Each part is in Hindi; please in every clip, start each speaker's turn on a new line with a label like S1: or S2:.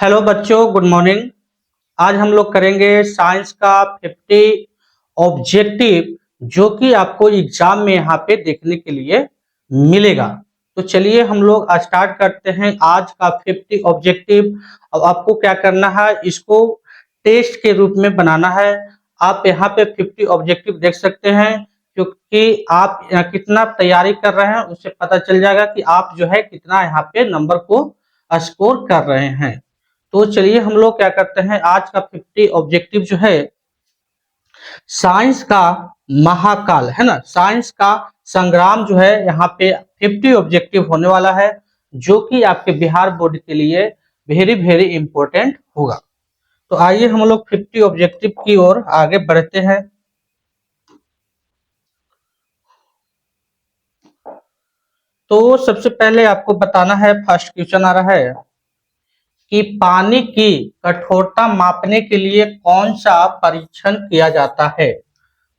S1: हेलो बच्चों, गुड मॉर्निंग। आज हम लोग करेंगे साइंस का 50 ऑब्जेक्टिव जो कि आपको एग्जाम में यहाँ पे देखने के लिए मिलेगा। तो चलिए हम लोग स्टार्ट करते हैं आज का 50 ऑब्जेक्टिव। अब आपको क्या करना है, इसको टेस्ट के रूप में बनाना है। आप यहाँ पे 50 ऑब्जेक्टिव देख सकते हैं, क्योंकि आप कितना तैयारी कर रहे हैं उससे पता चल जाएगा कि आप जो है कितना यहाँ पे नंबर को स्कोर कर रहे हैं। तो चलिए हम लोग क्या करते हैं, आज का 50 ऑब्जेक्टिव जो है साइंस का महाकाल है ना, साइंस का संग्राम जो है यहाँ पे 50 ऑब्जेक्टिव होने वाला है, जो कि आपके बिहार बोर्ड के लिए वेरी वेरी इंपॉर्टेंट होगा। तो आइए हम लोग 50 ऑब्जेक्टिव की ओर आगे बढ़ते हैं। तो सबसे पहले आपको बताना है, फर्स्ट क्वेश्चन आ रहा है कि पानी की कठोरता मापने के लिए कौन सा परीक्षण किया जाता है।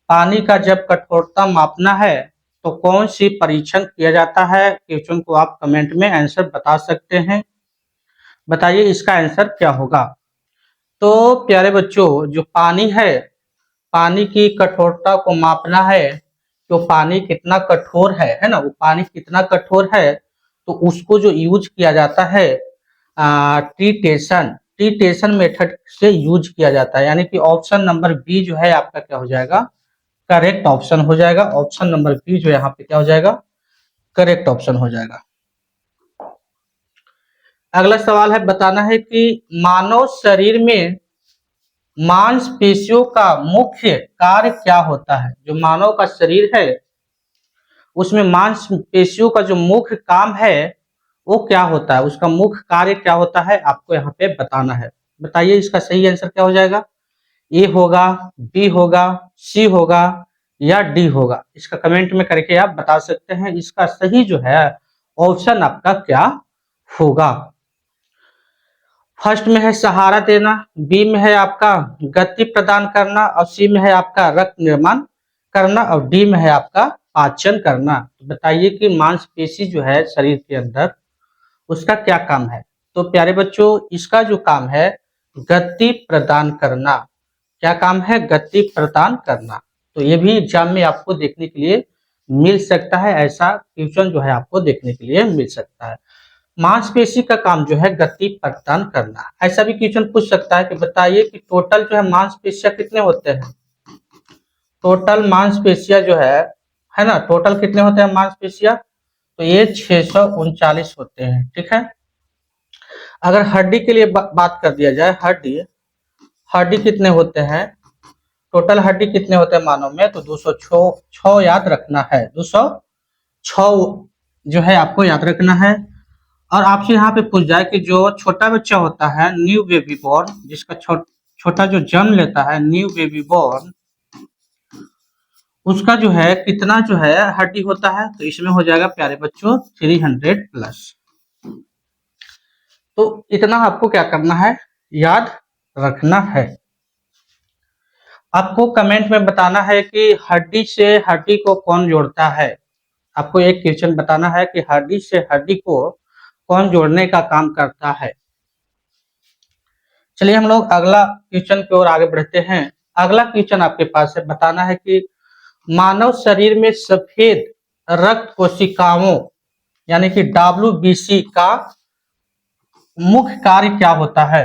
S1: पानी का जब कठोरता मापना है तो कौन सी परीक्षण किया जाता है। क्वेश्चन को आप कमेंट में आंसर बता सकते हैं। बताइए इसका आंसर क्या होगा। तो प्यारे बच्चों, जो पानी है, पानी की कठोरता को मापना है, तो पानी कितना कठोर है ना, वो पानी कितना कठोर है, तो उसको जो यूज किया जाता है ट्रीटेशन ट्रीटेशन मेथड से यूज किया जाता है। यानी कि ऑप्शन नंबर बी जो है आपका क्या हो जाएगा, करेक्ट ऑप्शन हो जाएगा। ऑप्शन नंबर बी जो यहाँ पे क्या हो जाएगा, करेक्ट ऑप्शन हो जाएगा। अगला सवाल है, बताना है कि मानव शरीर में मांसपेशियों का मुख्य कार्य क्या होता है। जो मानव का शरीर है उसमें मांसपेशियों का जो मुख्य काम है वो क्या होता है, उसका मुख्य कार्य क्या होता है, आपको यहाँ पे बताना है। बताइए इसका सही आंसर क्या हो जाएगा। ए होगा, बी होगा, सी होगा या डी होगा। इसका कमेंट में करके आप बता सकते हैं इसका सही जो है ऑप्शन आपका क्या होगा। फर्स्ट में है सहारा देना, बी में है आपका गति प्रदान करना, और सी में है आपका रक्त निर्माण करना, और डी में है आपका पाचन करना। तो बताइए कि मांसपेशी जो है शरीर के अंदर उसका क्या काम है। तो प्यारे बच्चों, इसका जो काम है गति प्रदान करना। क्या काम है, गति प्रदान करना। तो ये भी एग्जाम में आपको देखने के लिए मिल सकता है, ऐसा क्वेश्चन जो है आपको देखने के लिए मिल सकता है। मांसपेशी का काम जो है गति प्रदान करना। ऐसा भी क्वेश्चन पूछ सकता है कि बताइए कि टोटल जो है मांसपेशियां कितने होते हैं। टोटल मांसपेशियां जो है ना, टोटल कितने होते हैं मांसपेशियां, तो ये 639 होते हैं। ठीक है। अगर हड्डी के लिए बात कर दिया जाए, हड्डी हड्डी कितने होते हैं, टोटल हड्डी कितने होते हैं मानव में, तो 206 याद रखना है। 206 जो है आपको याद रखना है। और आपसे यहाँ पे पूछ जाए कि जो छोटा बच्चा होता है, न्यू बेबी बॉर्न, जिसका छोटा जो जन्म लेता है, न्यू बेबी बॉर्न, उसका जो है कितना जो है हड्डी होता है, तो इसमें हो जाएगा प्यारे बच्चों 300 प्लस। तो इतना आपको क्या करना है, याद रखना है। आपको कमेंट में बताना है कि हड्डी से हड्डी को कौन जोड़ता है। आपको एक क्वेश्चन बताना है कि हड्डी से हड्डी को कौन जोड़ने का काम करता है। चलिए हम लोग अगला क्वेश्चन की ओर आगे बढ़ते हैं। अगला क्वेश्चन आपके पास है, बताना है कि मानव शरीर में सफेद रक्त कोशिकाओं यानी कि WBC का मुख्य कार्य क्या होता है।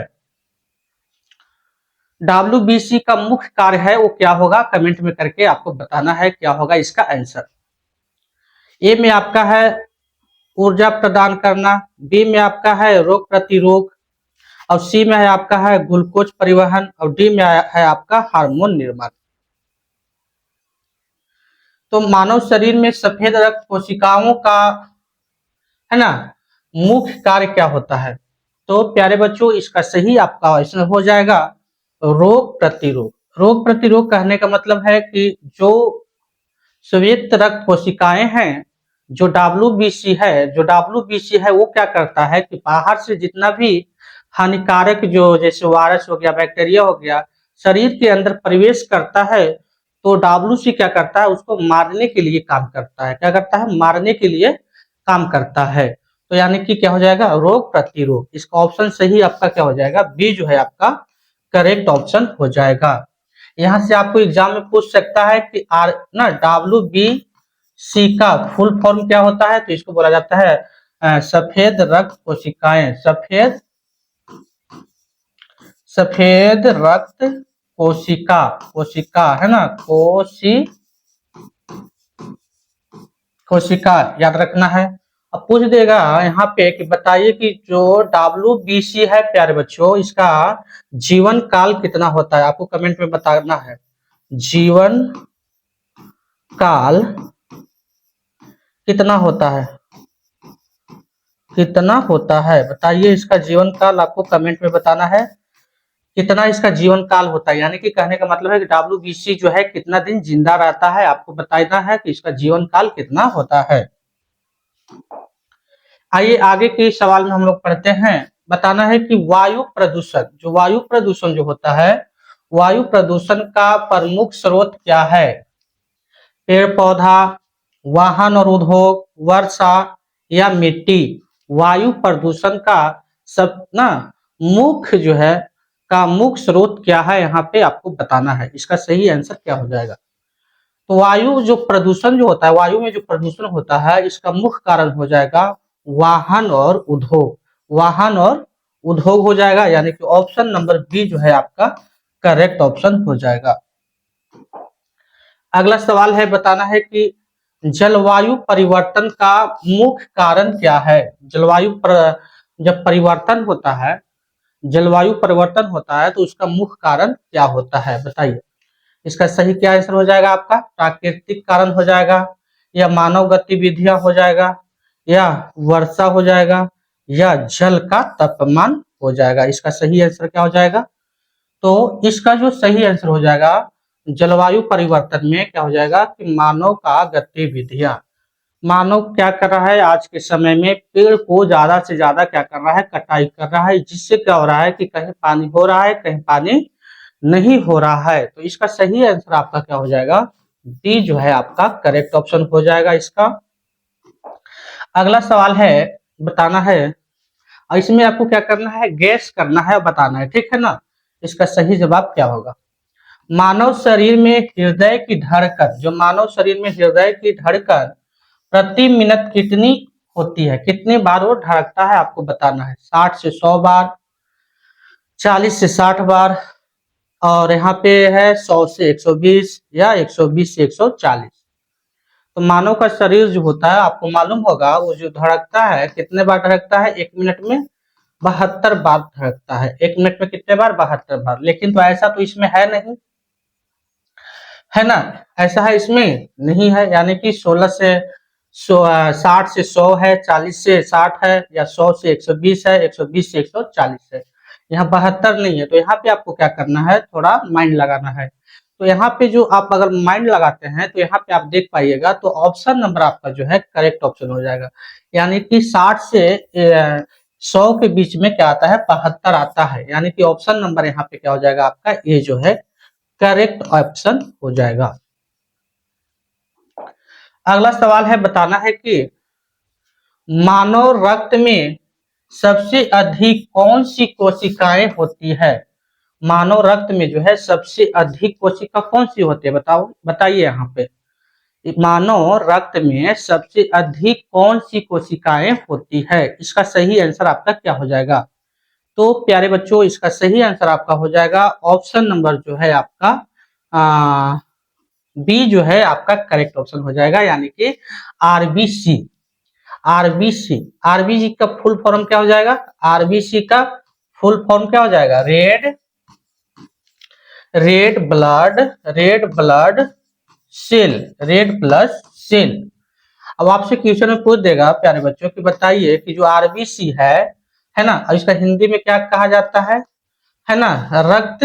S1: WBC का मुख्य कार्य है वो क्या होगा, कमेंट में करके आपको बताना है क्या होगा इसका आंसर। ए में आपका है ऊर्जा प्रदान करना, बी में आपका है रोग प्रतिरोग, और सी में है आपका है ग्लूकोज परिवहन, और डी में है आपका हार्मोन निर्माण। तो मानव शरीर में सफेद रक्त कोशिकाओं का है ना मुख्य कार्य क्या होता है। तो प्यारे बच्चों, इसका सही आपका ऑप्शन हो जाएगा रोग प्रतिरोग। रोग प्रतिरोग कहने का मतलब है कि जो श्वेत रक्त कोशिकाएं हैं, जो WBC है वो क्या करता है कि बाहर से जितना भी हानिकारक जो जैसे वायरस हो गया, बैक्टीरिया हो गया, शरीर के अंदर प्रवेश करता है, तो WBC क्या करता है, उसको मारने के लिए काम करता है। क्या करता है, मारने के लिए काम करता है। तो यानी कि क्या हो जाएगा, रोग प्रतिरोग। इसका ऑप्शन सही आपका क्या हो जाएगा, बी जो है आपका करेक्ट ऑप्शन हो जाएगा। यहाँ से आपको एग्जाम में पूछ सकता है कि आर ना WBC का फुल फॉर्म क्या होता है, तो इसको बोला जाता है सफेद रक्त कोशिकाएं। सफेद रक्त कोशिका, कोशिका है ना, कोशिका याद रखना है। अब पूछ देगा यहाँ पे कि बताइए कि जो WBC है प्यारे बच्चों, इसका जीवन काल कितना होता है, आपको कमेंट में बताना है। जीवन काल कितना होता है, कितना होता है, बताइए इसका जीवन काल आपको कमेंट में बताना है, कितना इसका जीवन काल होता है। यानी कि कहने का मतलब है कि WBC जो है कितना दिन जिंदा रहता है, आपको बताना है कि इसका जीवन काल कितना होता है। आइए आगे के सवाल में हम लोग पढ़ते हैं। बताना है कि वायु प्रदूषण, जो वायु प्रदूषण जो होता है, वायु प्रदूषण का प्रमुख स्रोत क्या है। पेड़ पौधा, वाहन और उद्योग, वर्षा या मिट्टी। वायु प्रदूषण का सब ना मुख्य जो है का मुख्य स्रोत क्या है, यहाँ पे आपको बताना है। इसका सही आंसर क्या हो जाएगा। तो वायु जो प्रदूषण जो होता है, वायु में जो प्रदूषण होता है, इसका मुख्य कारण हो जाएगा वाहन और उद्योग। वाहन और उद्योग हो जाएगा, यानी कि ऑप्शन नंबर बी जो है आपका करेक्ट ऑप्शन हो जाएगा। अगला सवाल है, बताना है कि जलवायु परिवर्तन का मुख्य कारण क्या है। जब परिवर्तन होता है, जलवायु परिवर्तन होता है तो उसका मुख्य कारण क्या होता है, बताइए। इसका सही क्या आंसर हो जाएगा आपका, प्राकृतिक कारण हो जाएगा, या मानव गतिविधियां हो जाएगा, या वर्षा हो जाएगा, या जल का तापमान हो जाएगा। इसका सही आंसर क्या हो जाएगा, तो इसका जो सही आंसर हो जाएगा जलवायु परिवर्तन में क्या हो जाएगा कि मानव का गतिविधियां। मानव क्या कर रहा है, आज के समय में पेड़ को ज्यादा से ज्यादा क्या कर रहा है, कटाई कर रहा है, जिससे क्या हो रहा है कि कहीं पानी हो रहा है, कहीं पानी नहीं हो रहा है। तो इसका सही आंसर आपका क्या हो जाएगा, डी जो है आपका करेक्ट ऑप्शन हो जाएगा इसका। अगला सवाल है, बताना है, और इसमें आपको क्या करना है, गैस करना है, बताना है, ठीक है ना। इसका सही जवाब क्या होगा। मानव शरीर में हृदय की धड़कन, जो मानव शरीर में हृदय की धड़कन प्रति मिनट कितनी होती है, कितने बार वो धड़कता है, आपको बताना है। 60 से 100 बार, 40 से 60 बार, और यहाँ पे है 100 से 120, या 120 से 140। तो मानव का शरीर जो होता है, आपको मालूम होगा, वो जो धड़कता है कितने बार धड़कता है, 1 मिनट में 72 बार धड़कता है। 1 मिनट में कितने बार, 72 बार। लेकिन तो ऐसा तो इसमें है नहीं, है ना, ऐसा है इसमें नहीं है। यानी कि 60 से 100 है, 40 से 60 है, या 100 से 120 है, 120 से 140 है। यहाँ 72 नहीं है, तो यहाँ पे आपको क्या करना है, थोड़ा माइंड लगाना है। तो यहाँ पे जो आप अगर माइंड लगाते हैं तो यहाँ पे आप देख पाइएगा, तो ऑप्शन नंबर आपका जो है करेक्ट ऑप्शन हो जाएगा। यानी कि 60 से 100 के बीच में क्या आता है, 72 आता है। यानी कि ऑप्शन नंबर यहाँ पे क्या हो जाएगा आपका, ए जो है करेक्ट ऑप्शन हो जाएगा। अगला सवाल है, बताना है कि मानव रक्त में सबसे अधिक कौन सी कोशिकाएं होती है। मानव रक्त में जो है सबसे अधिक कोशिका कौन सी होती है, बताओ, बताइए। यहाँ पे मानव रक्त में सबसे अधिक कौन सी कोशिकाएं होती है, इसका सही आंसर आपका क्या हो जाएगा। तो प्यारे बच्चों, इसका सही आंसर आपका हो जाएगा ऑप्शन नंबर जो है आपका बी जो है आपका करेक्ट ऑप्शन हो जाएगा। यानी कि आरबीसी। आरबीसी, आरबीसी का फुल फॉर्म क्या हो जाएगा, आरबीसी का फुल फॉर्म क्या हो जाएगा, red blood cell, red blood cell. अब आपसे क्वेश्चन में पूछ देगा प्यारे बच्चों कि बताइए कि जो आरबीसी है ना, इसका हिंदी में क्या कहा जाता है ना, रक्त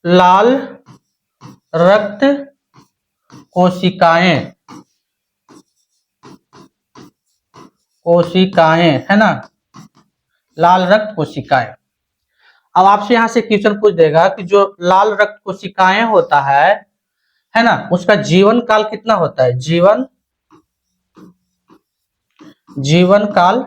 S1: लाल रक्त कोशिकाएं, कोशिकाएं है ना, लाल रक्त कोशिकाएं। अब आपसे यहाँ से क्वेश्चन पूछ देगा कि जो लाल रक्त कोशिकाएं होता है ना, उसका जीवन काल कितना होता है, जीवन काल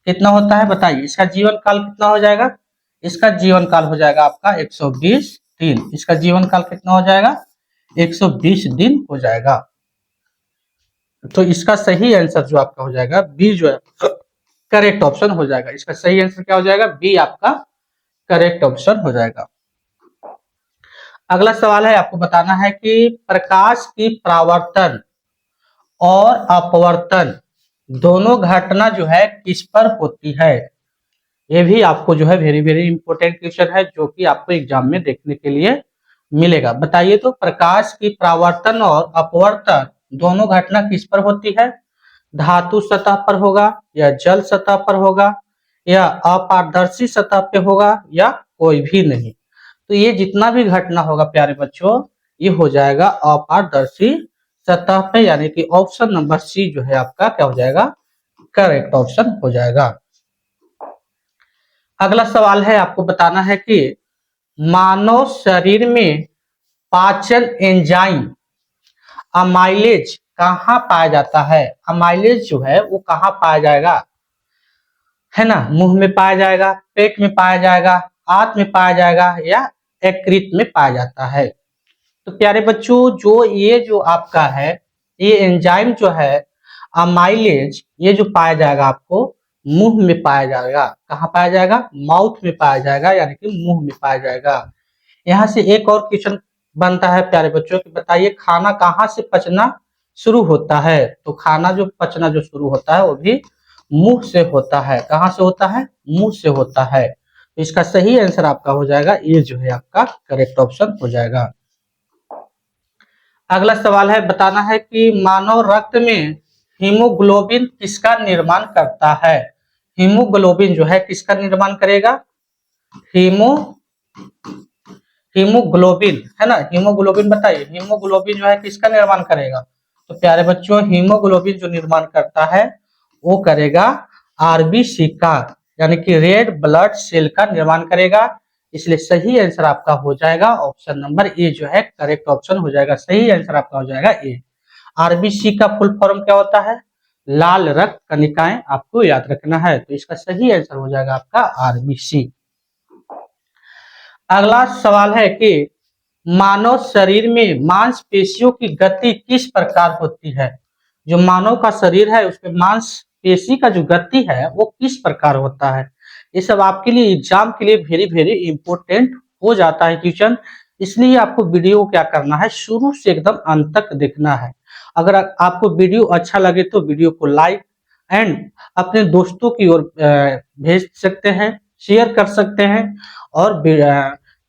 S1: कितना होता है बताइए। इसका जीवन काल कितना हो जाएगा, इसका जीवन काल हो जाएगा आपका 120 दिन। इसका जीवन काल कितना हो जाएगा, 120 दिन हो जाएगा। तो इसका सही आंसर जो आपका हो जाएगा बी जो है करेक्ट ऑप्शन हो जाएगा। इसका सही आंसर क्या हो जाएगा, बी आपका करेक्ट ऑप्शन हो जाएगा। अगला सवाल है, आपको बताना है कि प्रकाश की परावर्तन और अपवर्तन दोनों घटना जो है किस पर होती है। ये भी आपको जो है वेरी वेरी इंपॉर्टेंट क्वेश्चन है, जो कि आपको एग्जाम में देखने के लिए मिलेगा। बताइए तो, प्रकाश की परावर्तन और अपवर्तन दोनों घटना किस पर होती है, धातु सतह पर होगा या जल सतह पर होगा या अपारदर्शी सतह पे होगा या कोई भी नहीं। तो ये जितना भी घटना होगा प्यारे बच्चों, ये हो जाएगा अपारदर्शी सतह पे, यानी कि ऑप्शन नंबर सी जो है आपका क्या हो जाएगा, करेक्ट ऑप्शन हो जाएगा। अगला सवाल है, आपको बताना है कि मानव शरीर में पाचन एंजाइम अमाइलेज कहाँ पाया जाता है। अमाइलेज जो है वो कहाँ पाया जाएगा, है ना, मुंह में पाया जाएगा, पेट में पाया जाएगा, आंत में पाया जाएगा या यकृत में पाया जाता है। तो प्यारे बच्चों, जो ये जो आपका है ये एंजाइम जो है अमाइलेज, ये जो पाया जाएगा आपको मुंह में पाया जाएगा। कहाँ पाया जाएगा, माउथ में पाया जाएगा, यानी कि मुंह में पाया जाएगा। यहाँ से एक और क्वेश्चन बनता है प्यारे बच्चों कि बताइए खाना कहाँ से पचना शुरू होता है। तो खाना जो पचना जो शुरू होता है वो भी मुंह से होता है। कहाँ से होता है, मुंह से होता है। तो इसका सही आंसर आपका हो जाएगा ये जो है आपका करेक्ट ऑप्शन हो जाएगा। अगला सवाल है, बताना है कि मानव रक्त में हीमोग्लोबिन किसका निर्माण करता है। हीमोग्लोबिन जो है किसका निर्माण करेगा, हीमोग्लोबिन है ना, हीमोग्लोबिन बताइए, हीमोग्लोबिन जो है किसका निर्माण करेगा। तो प्यारे बच्चों, हीमोग्लोबिन जो निर्माण करता है वो करेगा आरबीसी का, यानी कि रेड ब्लड सेल का निर्माण करेगा। इसलिए सही आंसर आपका हो जाएगा ऑप्शन नंबर ए जो है करेक्ट ऑप्शन हो जाएगा। सही आंसर आपका हो जाएगा ए। आरबीसी का फुल फॉर्म क्या होता है, लाल रक्त कणिकाएं, आपको याद रखना है। तो इसका सही आंसर हो जाएगा आपका आरबीसी। अगला सवाल है कि मानव शरीर में मांसपेशियों की गति किस प्रकार होती है। जो मानव का शरीर है उसमें मांसपेशी का जो गति है वो किस प्रकार होता है। ये सब आपके लिए एग्जाम के लिए वेरी वेरी इंपॉर्टेंट हो जाता है क्वेश्चन। इसलिए आपको वीडियो क्या करना है, शुरू से एकदम अंत तक देखना है। अगर आपको वीडियो अच्छा लगे तो वीडियो को लाइक एंड अपने दोस्तों की ओर भेज सकते हैं, शेयर कर सकते हैं और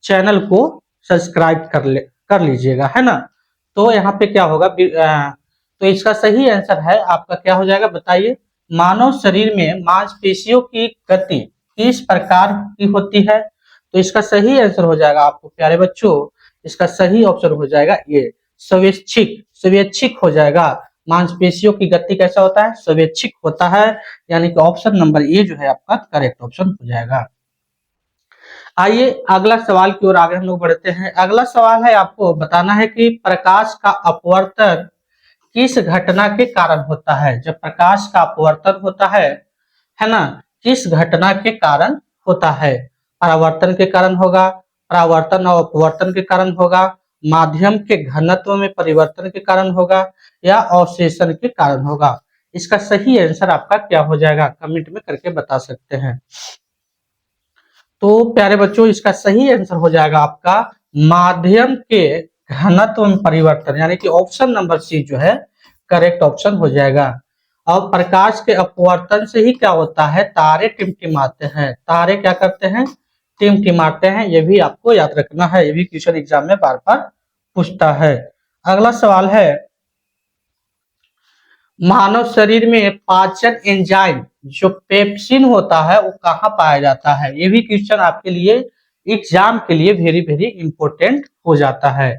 S1: चैनल को सब्सक्राइब कर लीजिएगा, है ना। तो यहाँ पे क्या होगा, तो इसका सही आंसर है आपका क्या हो जाएगा बताइए, मानव शरीर में मांसपेशियों की गति किस प्रकार की होती है। तो इसका सही आंसर हो जाएगा आपको प्यारे बच्चों, इसका सही ऑप्शन हो जाएगा ये स्वैच्छिक हो जाएगा। मांसपेशियों की गति कैसा होता है, स्वैच्छिक होता है, यानी कि ऑप्शन नंबर ए जो है आपका करेक्ट ऑप्शन हो जाएगा। आइए अगला सवाल की ओर आगे हम लोग बढ़ते हैं। अगला सवाल है, आपको बताना है कि प्रकाश का अपवर्तन किस घटना के कारण होता है। जब प्रकाश का अपवर्तन होता है ना, किस घटना के कारण होता है। परावर्तन के कारण होगा, परावर्तन और अपवर्तन के कारण होगा, माध्यम के घनत्व में परिवर्तन के कारण होगा या अवशेषण के कारण होगा। इसका सही आंसर आपका क्या हो जाएगा, कमेंट में करके बता सकते हैं। तो प्यारे बच्चों, इसका सही आंसर हो जाएगा आपका माध्यम के घनत्व में परिवर्तन, यानी कि ऑप्शन नंबर सी जो है करेक्ट ऑप्शन हो जाएगा। अब प्रकाश के अपवर्तन से ही क्या होता है, तारे टिमटिमाते हैं। तारे क्या करते हैं, टिमटिमाते हैं। ये भी आपको याद रखना है, ये भी क्वेश्चन एग्जाम में बार बार पूछता है। अगला सवाल है, मानव शरीर में पाचन एंजाइम जो पेप्सिन होता है वो कहाँ पाया जाता है। ये भी क्वेश्चन आपके लिए एग्जाम के लिए वेरी वेरी इंपॉर्टेंट हो जाता है।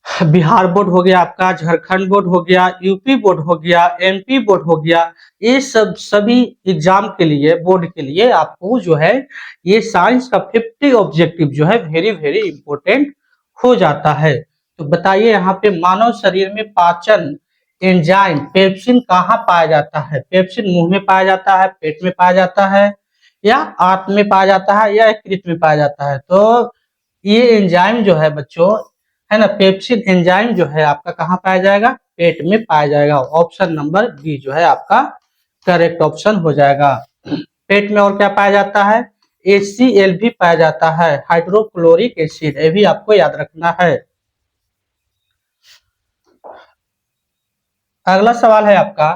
S1: बिहार बोर्ड हो गया आपका, झारखंड बोर्ड हो गया, यूपी बोर्ड हो गया, एमपी बोर्ड हो गया। ये सभी एग्जाम के लिए, बोर्ड के लिए आपको जो है ये साइंस का 50 ऑब्जेक्टिव जो है वेरी वेरी इंपॉर्टेंट हो जाता है। तो बताइए यहाँ पे मानव शरीर में पाचन एंजाइम पेप्सिन कहाँ पाया जाता है? पेप्सिन मुंह में पाया जाता है, पेट में पाया जाता है, या आंत में पाया जाता है, या यकृत में पाया जाता है? तो ये एंजाइम जो है बच्चों, है ना, पेप्सिन एंजाइम जो है आपका कहाँ पाया जाएगा? पेट में पाया जाएगा। ऑप्शन नंबर बी जो है आपका करेक्ट ऑप्शन हो जाएगा। पेट में और क्या पाया जाता है? HCl भी पाया जाता है, हाइड्रोक्लोरिक एसिड, ये भी आपको याद रखना है। अगला सवाल है आपका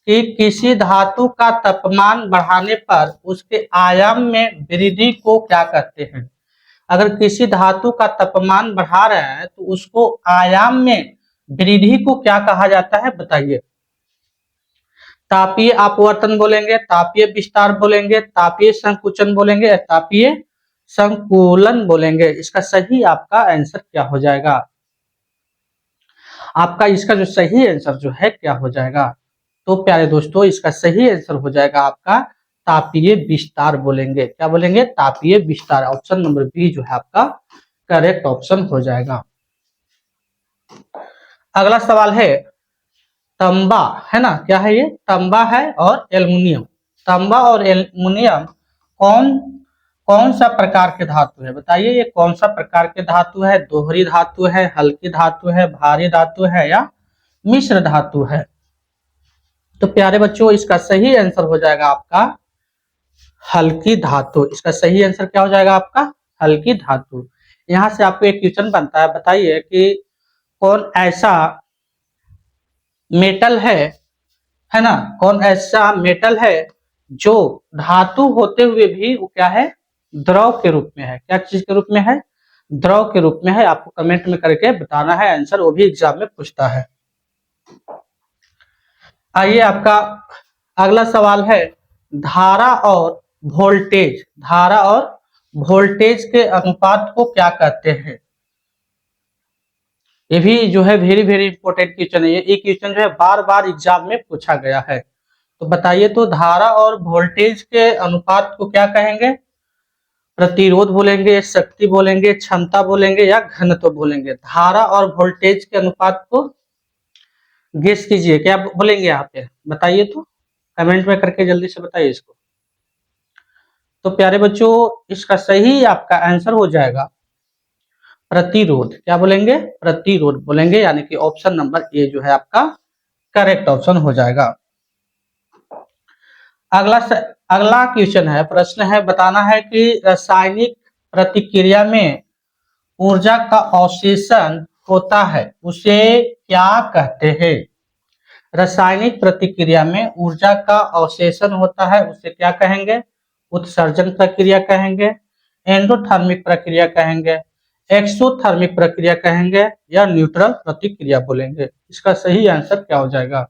S1: कि किसी धातु का तापमान बढ़ाने पर उसके आयाम में वृद्धि को क्या कहते हैं? अगर किसी धातु का तापमान बढ़ा रहे हैं तो उसको आयाम में वृद्धि को क्या कहा जाता है? बताइए। तापीय अपवर्तन बोलेंगे, तापीय विस्तार बोलेंगे, तापीय संकुचन बोलेंगे, तापीय संकुलन बोलेंगे। इसका सही आपका आंसर क्या हो जाएगा? आपका इसका जो सही आंसर जो है क्या हो जाएगा? तो प्यारे दोस्तों, इसका सही आंसर हो जाएगा आपका तापीय विस्तार बोलेंगे। क्या बोलेंगे? तापीय विस्तार। ऑप्शन नंबर बी जो है आपका करेक्ट ऑप्शन हो जाएगा। अगला सवाल है तांबा, है ना, क्या है ये? तांबा है और एल्युमिनियम। तांबा और एल्युमिनियम कौन कौन सा प्रकार के धातु है? बताइए, ये कौन सा प्रकार के धातु है? दोहरी धातु है, हल्की धातु है, भारी धातु है, या मिश्र धातु है? तो प्यारे बच्चों, इसका सही आंसर हो जाएगा आपका हल्की धातु। इसका सही आंसर क्या हो जाएगा आपका? हल्की धातु। यहां से आपको एक क्वेश्चन बनता है, बताइए कि कौन ऐसा मेटल है ना, कौन ऐसा मेटल है जो धातु होते हुए भी वो क्या है? द्रव के रूप में है। क्या चीज के रूप में है? द्रव के रूप में है। आपको कमेंट में करके बताना है आंसर, वो भी एग्जाम में पूछता है। आइए, आपका अगला सवाल है धारा और वोल्टेज। धारा और वोल्टेज के अनुपात को क्या कहते हैं? ये भी जो है वेरी वेरी इंपॉर्टेंट क्वेश्चन है। ये क्वेश्चन जो है बार बार एग्जाम में पूछा गया है। तो बताइए, तो धारा और वोल्टेज के अनुपात को क्या कहेंगे? प्रतिरोध बोलेंगे, शक्ति बोलेंगे, क्षमता बोलेंगे, या घनत्व बोलेंगे? धारा और वोल्टेज के अनुपात को गेस कीजिए, क्या बोलेंगे यहाँ पे? बताइए तो, कमेंट में करके जल्दी से बताइए इसको। तो प्यारे बच्चों, इसका सही आपका आंसर हो जाएगा प्रतिरोध। क्या बोलेंगे? प्रतिरोध बोलेंगे, यानी कि ऑप्शन नंबर ए जो है आपका करेक्ट ऑप्शन हो जाएगा। अगला क्वेश्चन है, प्रश्न है, बताना है कि रासायनिक प्रतिक्रिया में ऊर्जा का अवशेषण होता है, उसे क्या कहते हैं? रासायनिक प्रतिक्रिया में ऊर्जा का अवशेषण होता है, उसे क्या कहेंगे? उत्सर्जन प्रक्रिया कहेंगे, एंडोथर्मिक प्रक्रिया कहेंगे, एक्सोथर्मिक प्रक्रिया कहेंगे, या न्यूट्रल प्रतिक्रिया बोलेंगे? इसका सही आंसर क्या हो जाएगा?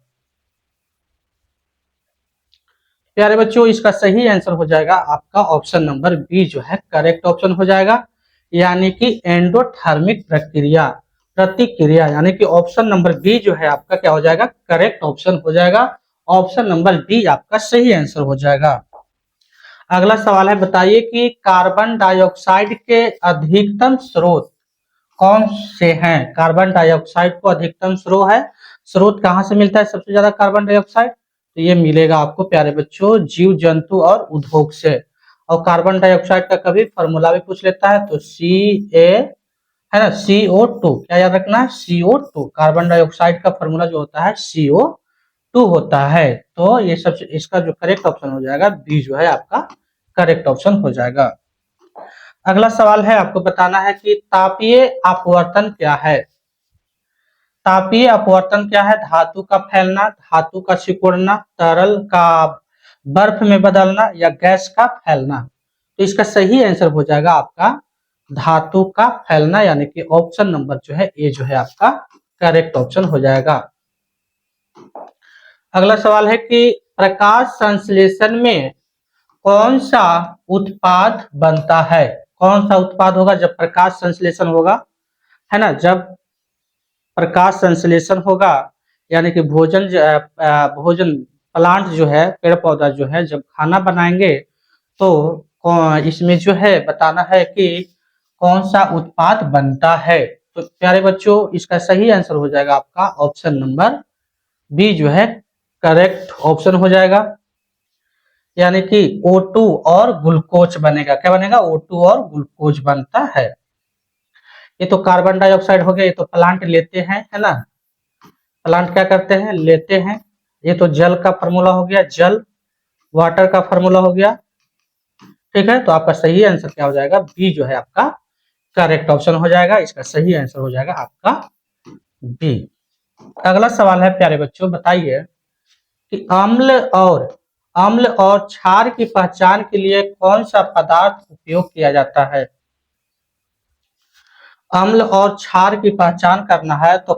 S1: प्यारे बच्चों, इसका सही आंसर हो जाएगा आपका ऑप्शन नंबर बी जो है करेक्ट ऑप्शन हो जाएगा, यानी कि एंडोथर्मिक प्रतिक्रिया, यानी कि ऑप्शन नंबर बी जो है आपका क्या हो जाएगा? करेक्ट ऑप्शन हो जाएगा। ऑप्शन नंबर बी आपका सही आंसर हो जाएगा। अगला सवाल है, बताइए कि कार्बन डाइऑक्साइड के अधिकतम स्रोत कौन से हैं? कार्बन डाइऑक्साइड को अधिकतम स्रोत कहाँ से मिलता है सबसे ज्यादा कार्बन डाइऑक्साइड? तो ये मिलेगा आपको प्यारे बच्चों जीव जंतु और उद्योग से। और कार्बन डाइऑक्साइड का कभी फॉर्मूला भी पूछ लेता है, तो Ca, है ना, CO2। क्या याद रखना है? CO2। कार्बन डाइऑक्साइड का फॉर्मूला जो होता है CO2 होता है। तो ये सब इसका जो करेक्ट ऑप्शन हो जाएगा बी जो है आपका करेक्ट ऑप्शन हो जाएगा। अगला सवाल है, आपको बताना है कि तापीय अपवर्तन क्या है? तापीय अपवर्तन क्या है? धातु का फैलना, धातु का सिकुड़ना, तरल का बर्फ में बदलना, या गैस का फैलना? तो इसका सही आंसर हो जाएगा आपका धातु का फैलना, यानी कि ऑप्शन नंबर जो है ए जो है आपका करेक्ट ऑप्शन हो जाएगा। अगला सवाल है कि प्रकाश संश्लेषण में कौन सा उत्पाद बनता है? कौन सा उत्पाद होगा जब प्रकाश संश्लेषण होगा, है ना? जब प्रकाश संश्लेषण होगा, यानी कि भोजन प्लांट जो है, पेड़ पौधा जो है, जब खाना बनाएंगे तो इसमें जो है बताना है कि कौन सा उत्पाद बनता है। तो प्यारे बच्चों, इसका सही आंसर हो जाएगा आपका ऑप्शन नंबर बी जो है करेक्ट ऑप्शन हो जाएगा, यानी कि O2 और ग्लूकोज बनेगा। क्या बनेगा? O2 और ग्लूकोज बनता है। ये तो कार्बन डाइऑक्साइड हो गया, ये तो प्लांट लेते हैं, है ना। प्लांट क्या करते हैं? लेते हैं। ये तो जल का फॉर्मूला हो गया, जल वाटर का फॉर्मूला हो गया। ठीक है, तो आपका सही आंसर क्या हो जाएगा? बी जो है आपका करेक्ट ऑप्शन हो जाएगा। इसका सही आंसर हो जाएगा आपका बी। अगला सवाल है प्यारे बच्चों, बताइए कि अम्ल और क्षार की पहचान के लिए कौन सा पदार्थ उपयोग किया जाता है? अम्ल और क्षार की पहचान करना है तो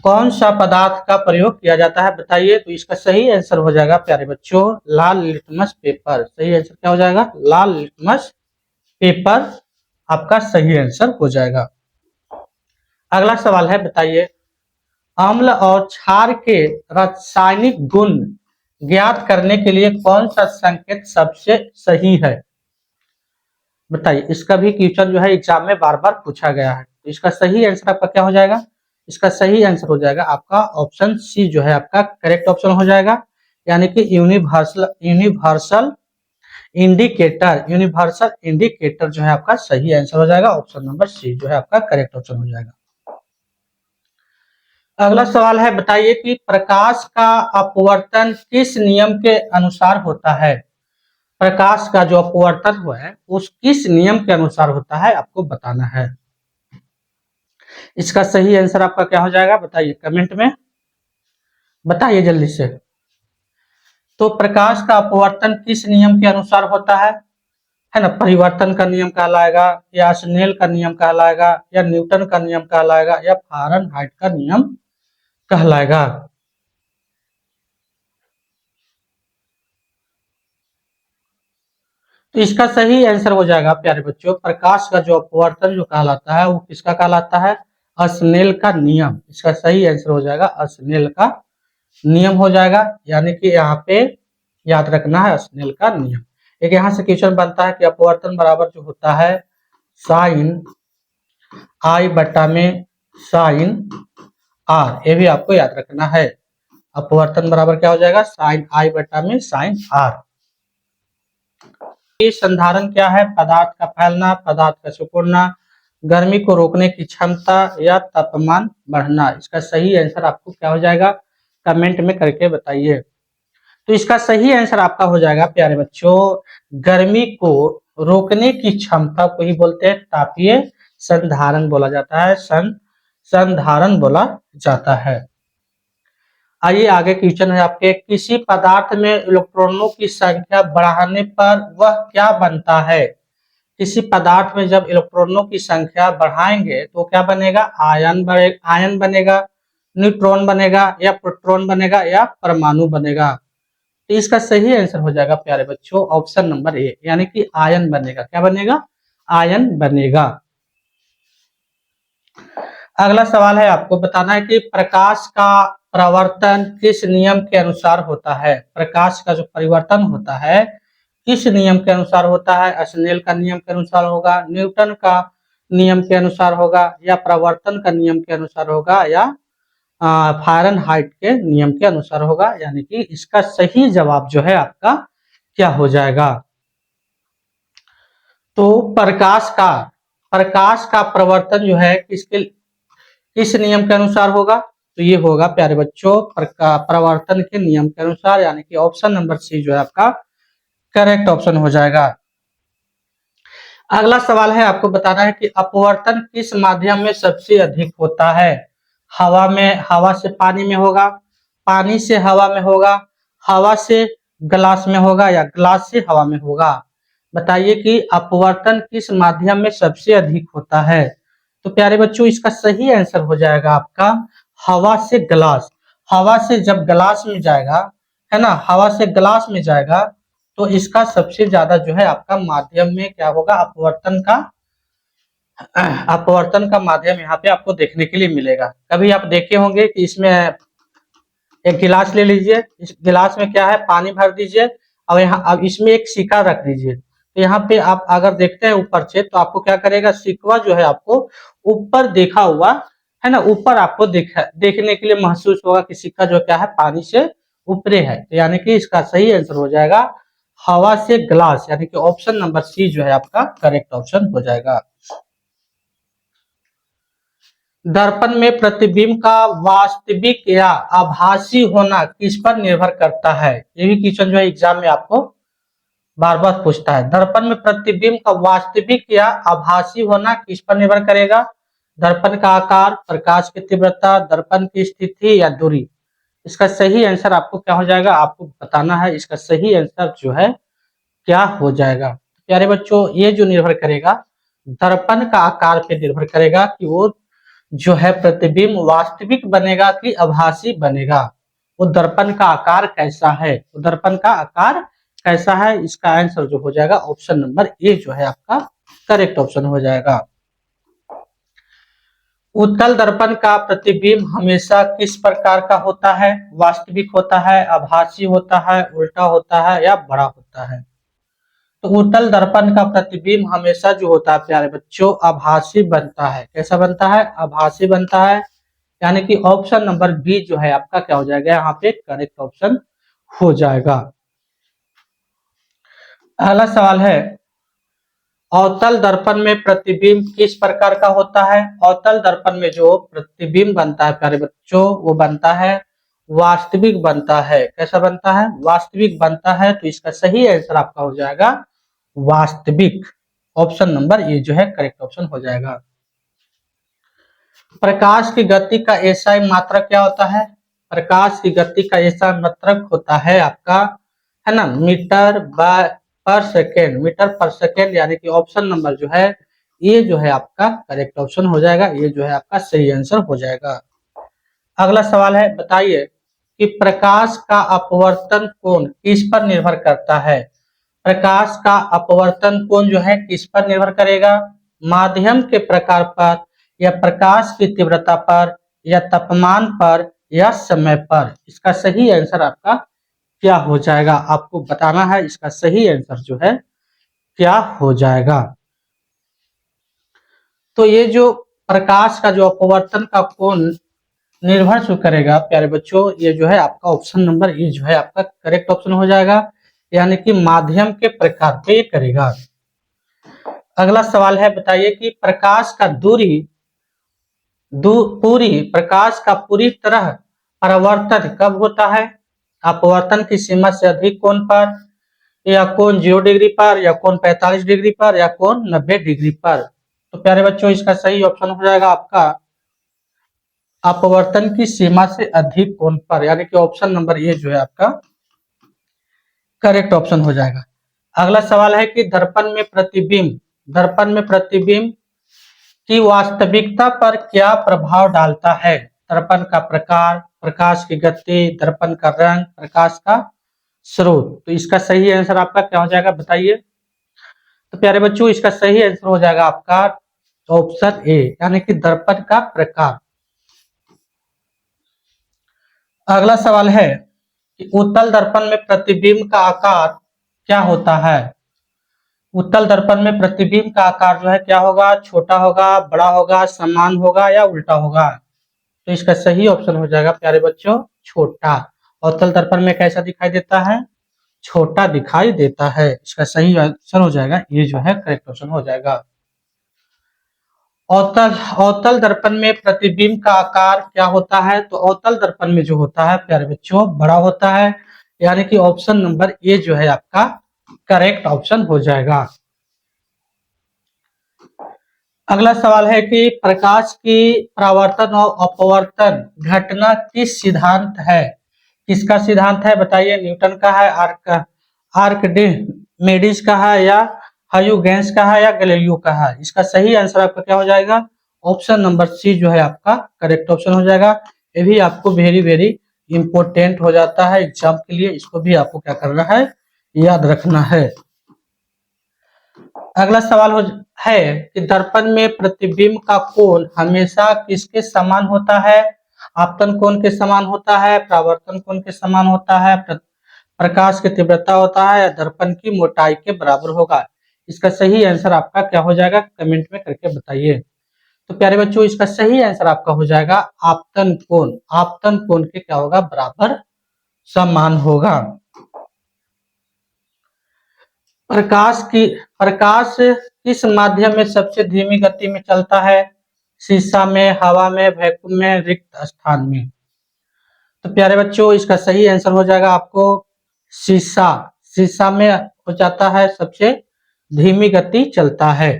S1: कौन सा पदार्थ का प्रयोग किया जाता है, बताइए। तो इसका सही आंसर हो जाएगा प्यारे बच्चों लाल लिटमस पेपर। सही आंसर क्या हो जाएगा? लाल लिटमस पेपर आपका सही आंसर हो जाएगा। अगला सवाल है, बताइए अम्ल और क्षार के रासायनिक गुण ज्ञात करने के लिए कौन सा संकेत सबसे सही है? बताइए। इसका भी क्वेश्चन जो है एग्जाम में बार बार पूछा गया है। तो इसका सही आंसर आपका क्या हो जाएगा? इसका सही आंसर हो जाएगा आपका ऑप्शन सी जो है आपका करेक्ट ऑप्शन हो जाएगा, यानी कि यूनिवर्सल इंडिकेटर जो है आपका सही आंसर हो जाएगा। ऑप्शन नंबर सी जो है आपका करेक्ट ऑप्शन हो जाएगा। अगला सवाल है, बताइए कि प्रकाश का अपवर्तन किस नियम के अनुसार होता है? प्रकाश का जो अपवर्तन हुआ है उस किस नियम के अनुसार होता है, आपको बताना है। इसका सही आंसर आपका क्या हो जाएगा? बताइए कमेंट में, बताइए जल्दी से। तो प्रकाश का अपवर्तन किस नियम के अनुसार होता है ना। परिवर्तन का नियम कहलाएगा, या स्नेल का नियम कहलाएगा, या न्यूटन का नियम कहलाएगा, या फ़ारेनहाइट का नियम कहलाएगा। तो इसका सही आंसर हो जाएगा प्यारे बच्चों, प्रकाश का जो अपवर्तन जो कहलाता है वो किसका कहलाता है? स्नेल का नियम। इसका सही आंसर हो जाएगा स्नेल का नियम हो जाएगा, यानी कि यहाँ पे याद रखना है स्नेल का नियम। एक यहाँ से क्वेश्चन बनता है कि अपवर्तन बराबर जो होता है साइन आई बटा में साइन आर, ये भी आपको याद रखना है। अपवर्तन बराबर क्या हो जाएगा? साइन आई बटा में साइन आर। ये संधारण क्या है? पदार्थ का फैलना, पदार्थ का सिकुड़ना, गर्मी को रोकने की क्षमता, या तापमान बढ़ना। इसका सही आंसर आपको क्या हो जाएगा? कमेंट में करके बताइए। तो इसका सही आंसर आपका हो जाएगा प्यारे बच्चों, गर्मी को रोकने की क्षमता को ही बोलते हैं तापीय संधारण बोला जाता है, संधारण बोला जाता है। आइए आगे क्वेश्चन है आपके, किसी पदार्थ में इलेक्ट्रॉनों की संख्या बढ़ाने पर वह क्या बनता है? किसी पदार्थ में जब इलेक्ट्रॉनों की संख्या बढ़ाएंगे तो क्या बनेगा? आयन बनेगा, न्यूट्रॉन बनेगा, या प्रोटॉन बनेगा, या परमाणु बनेगा। तो इसका सही आंसर हो जाएगा प्यारे बच्चों ऑप्शन नंबर ए, यानी कि आयन बनेगा। क्या बनेगा? आयन बनेगा। अगला सवाल है, आपको बताना है कि प्रकाश का परिवर्तन किस नियम के अनुसार होता है? प्रकाश का जो परिवर्तन होता है किस नियम के अनुसार होता है? स्नेल का नियम के अनुसार होगा, न्यूटन का नियम के अनुसार होगा, या प्रवर्तन का नियम के अनुसार होगा, या फ़ारेनहाइट के नियम के अनुसार होगा। यानी कि इसका सही जवाब जो है आपका क्या हो जाएगा? तो प्रकाश का प्रवर्तन जो है किस नियम के अनुसार होगा? तो ये होगा प्यारे बच्चों प्रवर्तन के नियम के अनुसार, यानी कि ऑप्शन नंबर सी जो है आपका करेक्ट ऑप्शन हो जाएगा। अगला सवाल है, आपको बताना है कि अपवर्तन किस माध्यम में सबसे अधिक होता है? हवा से पानी में होगा, पानी से हवा में होगा, हवा से ग्लास में होगा, या ग्लास से हवा में होगा। बताइए कि अपवर्तन किस माध्यम में सबसे अधिक होता है? तो प्यारे बच्चों इसका सही आंसर हो जाएगा आपका हवा से ग्लास। हवा से जब ग्लास में जाएगा, है ना, हवा से ग्लास में जाएगा तो इसका सबसे ज्यादा जो है आपका माध्यम में क्या होगा? अपवर्तन का अपवर्तन का माध्यम यहाँ पे आपको देखने के लिए मिलेगा। कभी आप देखे होंगे कि इसमें एक गिलास ले लीजिए, इस गिलास में क्या है, पानी भर दीजिए और यहाँ अब इसमें एक सिक्का रख दीजिए। तो यहाँ पे आप अगर देखते हैं ऊपर से, तो आपको क्या करेगा, सिक्का जो है आपको ऊपर देखा हुआ है ना, ऊपर आपको देखने के लिए महसूस होगा कि सिक्का जो क्या है पानी से ऊपरे है। तो यानी कि इसका सही आंसर हो जाएगा हवा से ग्लास, यानी कि ऑप्शन नंबर सी जो है आपका करेक्ट ऑप्शन हो जाएगा। दर्पण में प्रतिबिंब का वास्तविक या आभासी होना किस पर निर्भर करता है? ये भी क्वेश्चन जो है एग्जाम में आपको बार बार पूछता है। दर्पण में प्रतिबिंब का वास्तविक या आभासी होना किस पर निर्भर करेगा? दर्पण का आकार, प्रकाश की तीव्रता, दर्पण की स्थिति या दूरी। इसका सही आंसर आपको क्या हो जाएगा, आपको बताना है। इसका सही आंसर जो है क्या हो जाएगा प्यारे बच्चों, ये जो निर्भर करेगा दर्पण का आकार पे निर्भर करेगा कि वो जो है प्रतिबिंब वास्तविक बनेगा कि आभासी बनेगा। वो दर्पण का आकार कैसा है, वो दर्पण का आकार कैसा है, इसका आंसर जो हो जाएगा ऑप्शन नंबर ए जो है आपका करेक्ट ऑप्शन हो जाएगा। उत्तल दर्पण का प्रतिबिंब हमेशा किस प्रकार का होता है? वास्तविक होता है, आभासी होता है, उल्टा होता है या बड़ा होता है? तो उत्तल दर्पण का प्रतिबिंब हमेशा जो होता है प्यारे बच्चों आभासी बनता है। कैसा बनता है? आभासी बनता है। यानी कि ऑप्शन नंबर बी जो है आपका क्या हो जाएगा, यहाँ पे करेक्ट ऑप्शन हो जाएगा। अगला सवाल है, अवतल दर्पण में प्रतिबिंब किस प्रकार का होता है? अवतल दर्पण में जो प्रतिबिंब बनता है प्यारे बच्चों वो बनता है वास्तविक बनता है। कैसा बनता है? वास्तविक बनता है। तो इसका सही आंसर आपका हो जाएगा वास्तविक, ऑप्शन नंबर ए जो है करेक्ट ऑप्शन हो जाएगा। प्रकाश की गति का एसआई मात्रक क्या होता है? प्रकाश की गति का एसआई मात्रक होता है आपका, है ना, मीटर पर सेकेंड, मीटर पर सेकेंड, यानी कि ऑप्शन नंबर जो है ये जो है आपका करेक्ट ऑप्शन हो जाएगा। ये जो है आपका सही आंसर हो जाएगा। अगला सवाल है, बताइए कि प्रकाश का अपवर्तन कोण किस पर निर्भर करता है? प्रकाश का अपवर्तन कोण जो है किस पर निर्भर करेगा? माध्यम के प्रकार पर या प्रकाश की तीव्रता पर या तापमान पर या समय पर? इसका सही आंसर आपका क्या हो जाएगा, आपको बताना है। इसका सही आंसर जो है क्या हो जाएगा। तो ये जो प्रकाश का जो अपवर्तन का कोण निर्भर जो करेगा प्यारे बच्चों, ये जो है आपका ऑप्शन नंबर ए जो है आपका करेक्ट ऑप्शन हो जाएगा। यानी कि माध्यम के प्रकार पे करेगा। अगला सवाल है, बताइए कि प्रकाश का प्रकाश का पूरी तरह परावर्तन कब होता है? अपवर्तन की सीमा से अधिक कोण पर, या कोण 0 डिग्री पर, या कोण 45 डिग्री पर, या कोण 90 डिग्री पर? तो प्यारे बच्चों इसका सही ऑप्शन हो जाएगा आपका अपवर्तन की सीमा से अधिक कोण पर, यानी कि ऑप्शन नंबर ए जो है आपका करेक्ट ऑप्शन हो जाएगा। अगला सवाल है कि दर्पण में प्रतिबिंब की वास्तविकता पर क्या प्रभाव डालता है? दर्पण का प्रकार, प्रकाश की गति, दर्पण का रंग, प्रकाश का स्रोत। तो इसका सही आंसर आपका क्या हो जाएगा, बताइए। तो प्यारे बच्चों इसका सही आंसर हो जाएगा आपका ऑप्शन ए, यानी कि दर्पण का प्रकार। अगला सवाल है कि उत्तल दर्पण में प्रतिबिंब का आकार क्या होता है? उत्तल दर्पण में प्रतिबिंब का आकार जो है क्या होगा? छोटा होगा, बड़ा होगा, समान होगा या उल्टा होगा? तो इसका सही ऑप्शन हो जाएगा प्यारे बच्चों छोटा। अवतल दर्पण में कैसा दिखाई देता है? छोटा दिखाई देता है। इसका सही आंसर हो जाएगा ये जो है करेक्ट ऑप्शन हो जाएगा। अवतल दर्पण में प्रतिबिंब का आकार क्या होता है? तो अवतल दर्पण में जो होता है प्यारे बच्चों बड़ा होता है, यानी कि ऑप्शन नंबर ए जो है आपका करेक्ट ऑप्शन हो जाएगा। अगला सवाल है कि प्रकाश की परावर्तन और अपवर्तन घटना किस सिद्धांत है? किसका सिद्धांत है बताइए? न्यूटन का है, आर्किमिडीज का है, या ह्यूजेंस का है, या गैलीलियो का है? इसका सही आंसर आपका क्या हो जाएगा? ऑप्शन नंबर सी जो है आपका करेक्ट ऑप्शन हो जाएगा। ये भी आपको वेरी वेरी इंपॉर्टेंट हो जाता है एग्जाम के लिए, इसको भी आपको क्या करना है, याद रखना है। अगला सवाल है कि दर्पण में प्रतिबिंब का कोण हमेशा किसके समान होता है? आपतन कोण के समान होता है, परावर्तन कोण के समान होता है, प्रकाश की तीव्रता होता है, या दर्पण की मोटाई के बराबर होगा? इसका सही आंसर आपका क्या हो जाएगा? कमेंट में करके बताइए। तो प्यारे बच्चों, इसका सही आंसर आपका हो जाएगा आपतन कोण। आपतन कोण के क्या होगा? बराबर समान होगा। प्रकाश किस माध्यम में सबसे धीमी गति में चलता है? शीशा में, हवा में, वैक्यूम में, रिक्त स्थान में? तो प्यारे बच्चों, इसका सही आंसर हो जाएगा आपको शीशा। शीशा में हो जाता है, सबसे धीमी गति चलता है।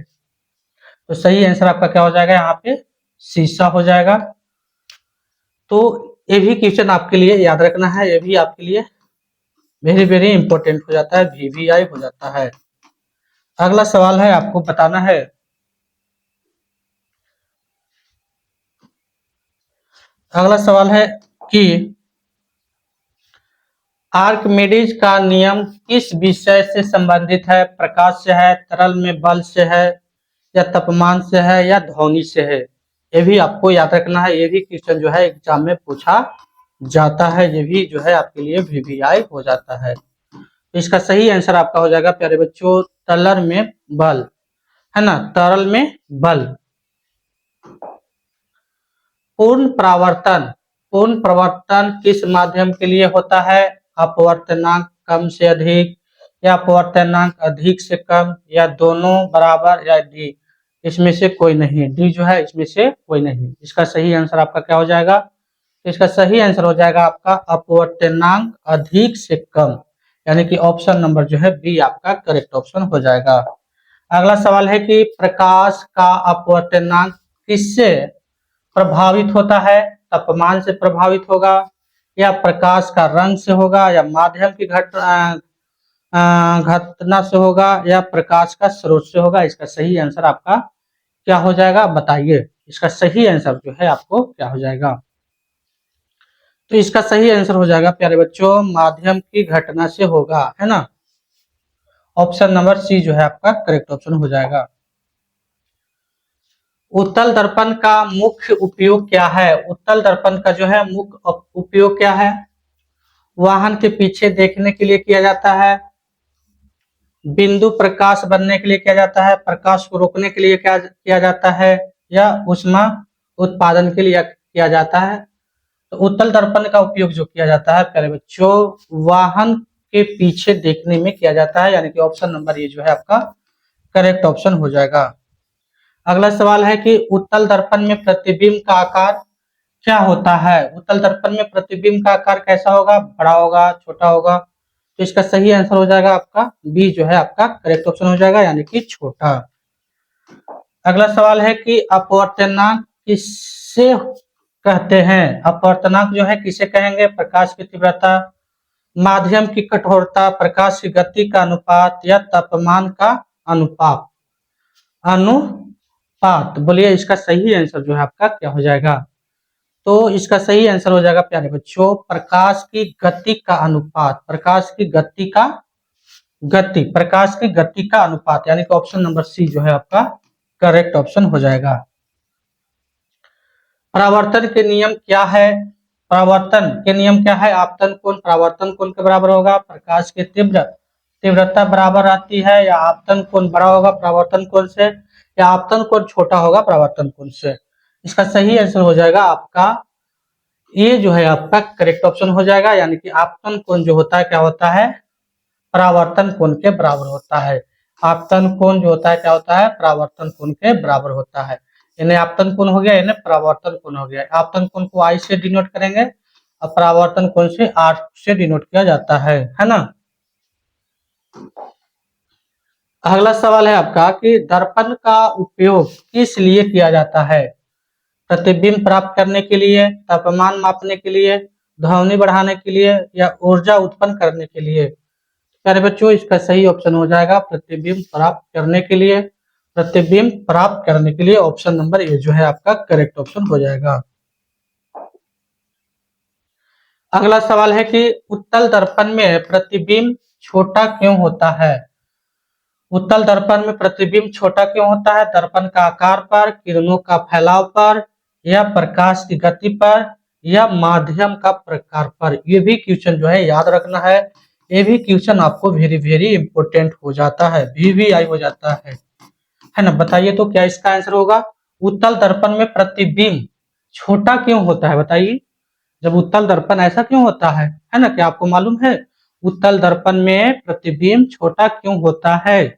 S1: तो सही आंसर आपका क्या हो जाएगा? यहाँ पे शीशा हो जाएगा। तो ये भी क्वेश्चन आपके लिए याद रखना है, ये भी आपके लिए वेरी वेरी इंपॉर्टेंट हो जाता है, VVI हो जाता है। अगला सवाल है, आपको बताना है, अगला सवाल है कि आर्किमिडीज का नियम किस विषय से संबंधित है? प्रकाश से है, तरल में बल से है, या तापमान से है, या ध्वनि से है? ये भी आपको याद रखना है, ये भी क्वेश्चन जो है एग्जाम में पूछा जाता है, ये भी जो है आपके लिए VVI हो जाता है। तो इसका सही आंसर आपका हो जाएगा प्यारे बच्चों तरल में बल, है ना, तरल में बल। पूर्ण प्रवर्तन किस माध्यम के लिए होता है? अपवर्तनांक कम से अधिक, या अपवर्तनांक अधिक से कम, या दोनों बराबर, या डी इसमें से कोई नहीं? डी जो है इसमें से कोई नहीं। इसका सही आंसर आपका क्या हो जाएगा? इसका सही आंसर हो जाएगा आपका अपवर्तनांक अधिक से कम, यानी कि ऑप्शन नंबर जो है बी आपका करेक्ट ऑप्शन हो जाएगा। अगला सवाल है कि प्रकाश का अपवर्तनांक किससे प्रभावित होता है? तापमान से प्रभावित होगा, या प्रकाश का रंग से होगा, या माध्यम की घटना से होगा, या प्रकाश का स्रोत से होगा? इसका सही आंसर आपका क्या हो जाएगा? बताइए। इसका सही आंसर जो है आपको क्या हो जाएगा? तो इसका सही आंसर हो जाएगा प्यारे बच्चों माध्यम की घटना से होगा, है ना। ऑप्शन नंबर सी जो है आपका करेक्ट ऑप्शन हो जाएगा। उत्तल दर्पण का मुख्य उपयोग क्या है? उत्तल दर्पण का जो है मुख्य उपयोग क्या है? वाहन के पीछे देखने के लिए किया जाता है, बिंदु प्रकाश बनने के लिए किया जाता है, प्रकाश को रोकने के लिए क्या किया जाता है, या ऊष्मा उत्पादन के लिए किया जाता है? तो उत्तल दर्पण का उपयोग जो किया जाता है प्यारे बच्चों वाहन के पीछे देखने में किया जाता है, यानी कि ऑप्शन नंबर ये जो है आपका करेक्ट ऑप्शन हो जाएगा। अगला सवाल है कि उत्तल दर्पण में प्रतिबिंब का आकार क्या होता है? उत्तल दर्पण में प्रतिबिंब का आकार कैसा होगा? बड़ा होगा, छोटा होगा? तो इसका सही आंसर हो जाएगा आपका बी जो है आपका करेक्ट ऑप्शन हो जाएगा, यानी कि छोटा। अगला सवाल है कि अपवर्तनांक किससे कहते हैं? अपवर्तनांक जो है किसे कहेंगे? प्रकाश की तीव्रता, माध्यम की कठोरता, प्रकाश की गति का अनुपात, या तापमान का अनुपात? अनुपात बोलिए, इसका सही आंसर जो है आपका क्या हो जाएगा? तो इसका सही आंसर हो जाएगा प्यारे बच्चों प्रकाश की गति का अनुपात। प्रकाश की गति का प्रकाश की गति का अनुपात, यानी कि ऑप्शन नंबर सी जो है आपका करेक्ट ऑप्शन हो जाएगा। परावर्तन के नियम क्या है? परावर्तन के नियम क्या है? आपतन कोण परावर्तन कोण के बराबर होगा, प्रकाश की तीव्रता बराबर आती है, या आपतन कोण बड़ा होगा परावर्तन कोण से, या आपतन कोण छोटा होगा परावर्तन कोण से? इसका सही आंसर हो जाएगा आपका ये जो है आपका करेक्ट ऑप्शन हो जाएगा, यानी कि आपतन कोण जो होता है क्या होता है? परावर्तन कोण के बराबर होता है। आपतन कोण जो होता है क्या होता है? परावर्तन कोण के बराबर होता है। इन्हें आपतन कोण हो गया, इन्हें परावर्तन कोण हो गया। आपतन कोण को I से डिनोट करेंगे और परावर्तन कोण से R से डिनोट किया जाता है ना। अगला सवाल है आपका कि दर्पण का उपयोग किस लिए किया जाता है? प्रतिबिंब प्राप्त करने के लिए, तापमान मापने के लिए, ध्वनि बढ़ाने के लिए, या ऊर्जा उत्पन्न करने के लिए? प्यारे बच्चों इसका सही ऑप्शन हो जाएगा प्रतिबिंब प्राप्त करने के लिए। प्रतिबिंब प्राप्त करने के लिए ऑप्शन नंबर ए जो है आपका करेक्ट ऑप्शन हो जाएगा। अगला सवाल है कि उत्तल दर्पण में प्रतिबिंब छोटा क्यों होता है? उत्तल दर्पण में प्रतिबिंब छोटा क्यों होता है? दर्पण का आकार पर, किरणों का फैलाव पर, या प्रकाश की गति पर, या माध्यम का प्रकार पर। ये भी क्वेश्चन जो है याद रखना है। ये भी क्वेश्चन आपको वेरी वेरी इंपॉर्टेंट हो जाता है, VVI हो जाता है ना। बताइए तो क्या इसका आंसर होगा? उत्तल दर्पण में प्रतिबिंब छोटा क्यों होता है? बताइए, जब उत्तल दर्पण ऐसा क्यों होता है ना? क्या आपको मालूम है उत्तल दर्पण में प्रतिबिंब छोटा क्यों होता है?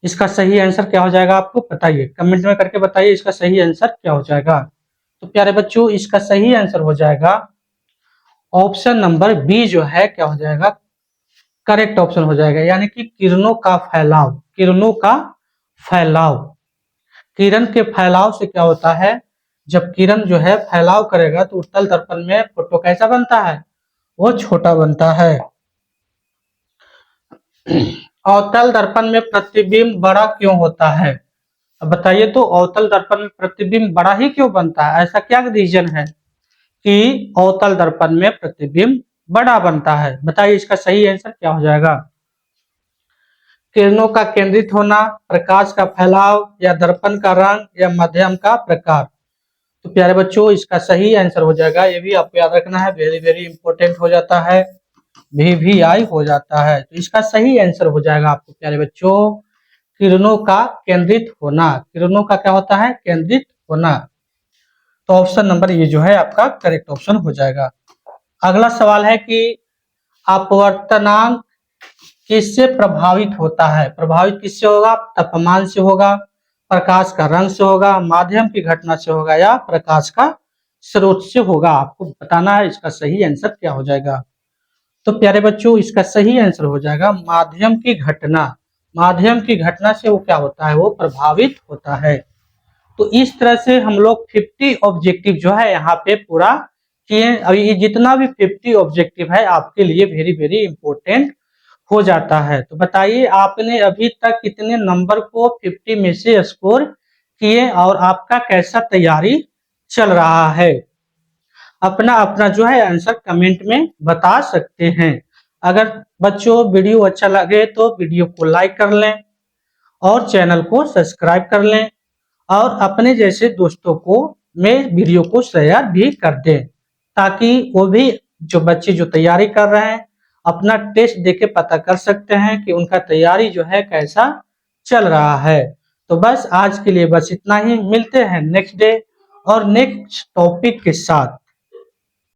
S1: इसका सही आंसर क्या हो जाएगा आपको बताइए, कमेंट में करके बताइए इसका सही आंसर क्या हो जाएगा। तो प्यारे बच्चों, इसका सही आंसर हो जाएगा ऑप्शन नंबर बी जो है क्या हो जाएगा, करेक्ट ऑप्शन हो जाएगा, यानी कि किरणों का फैलाव। किरणों का फैलाव, किरण के फैलाव से क्या होता है, जब किरण जो है फैलाव करेगा तो उत्तल दर्पण में फोटो कैसा बनता है? वो छोटा बनता है। अवतल दर्पण में प्रतिबिंब बड़ा क्यों होता है? अब बताइए तो अवतल दर्पण में प्रतिबिंब बड़ा ही क्यों बनता है? ऐसा क्या रीजन है कि अवतल दर्पण में प्रतिबिंब बड़ा बनता है? बताइए इसका सही आंसर क्या हो जाएगा। किरणों का केंद्रित होना, प्रकाश का फैलाव, या दर्पण का रंग, या माध्यम का प्रकार। तो प्यारे बच्चों, इसका सही आंसर हो जाएगा, ये भी आपको याद रखना है, वेरी वेरी इंपॉर्टेंट हो जाता है, VVI हो जाता है। तो इसका सही आंसर हो जाएगा आपको प्यारे बच्चों किरणों का केंद्रित होना। किरणों का क्या होता है? केंद्रित होना। तो ऑप्शन नंबर ये जो है आपका करेक्ट ऑप्शन हो जाएगा। अगला सवाल है कि अपवर्तनांक किससे प्रभावित होता है? प्रभावित किससे होगा? तापमान से होगा, प्रकाश का रंग से होगा, माध्यम की घटना से होगा, या प्रकाश का स्रोत से होगा। आपको बताना है इसका सही आंसर क्या हो जाएगा। तो प्यारे बच्चों, इसका सही आंसर हो जाएगा माध्यम की घटना। माध्यम की घटना से वो क्या होता है? वो प्रभावित होता है। तो इस तरह से हम लोग 50 ऑब्जेक्टिव जो है यहाँ पे पूरा किए। अब ये जितना भी 50 ऑब्जेक्टिव है आपके लिए वेरी वेरी इंपॉर्टेंट हो जाता है। तो बताइए आपने अभी तक कितने नंबर को 50 में से स्कोर किए और आपका कैसा तैयारी चल रहा है? अपना अपना जो है आंसर कमेंट में बता सकते हैं। अगर बच्चों वीडियो अच्छा लगे तो वीडियो को लाइक कर लें और चैनल को सब्सक्राइब कर लें और अपने जैसे दोस्तों को मैं वीडियो को शेयर भी कर दें, ताकि वो भी जो बच्चे जो तैयारी कर रहे हैं अपना टेस्ट देके पता कर सकते हैं कि उनका तैयारी जो है कैसा चल रहा है। तो बस आज के लिए बस इतना ही, मिलते हैं नेक्स्ट डे और नेक्स्ट टॉपिक के साथ।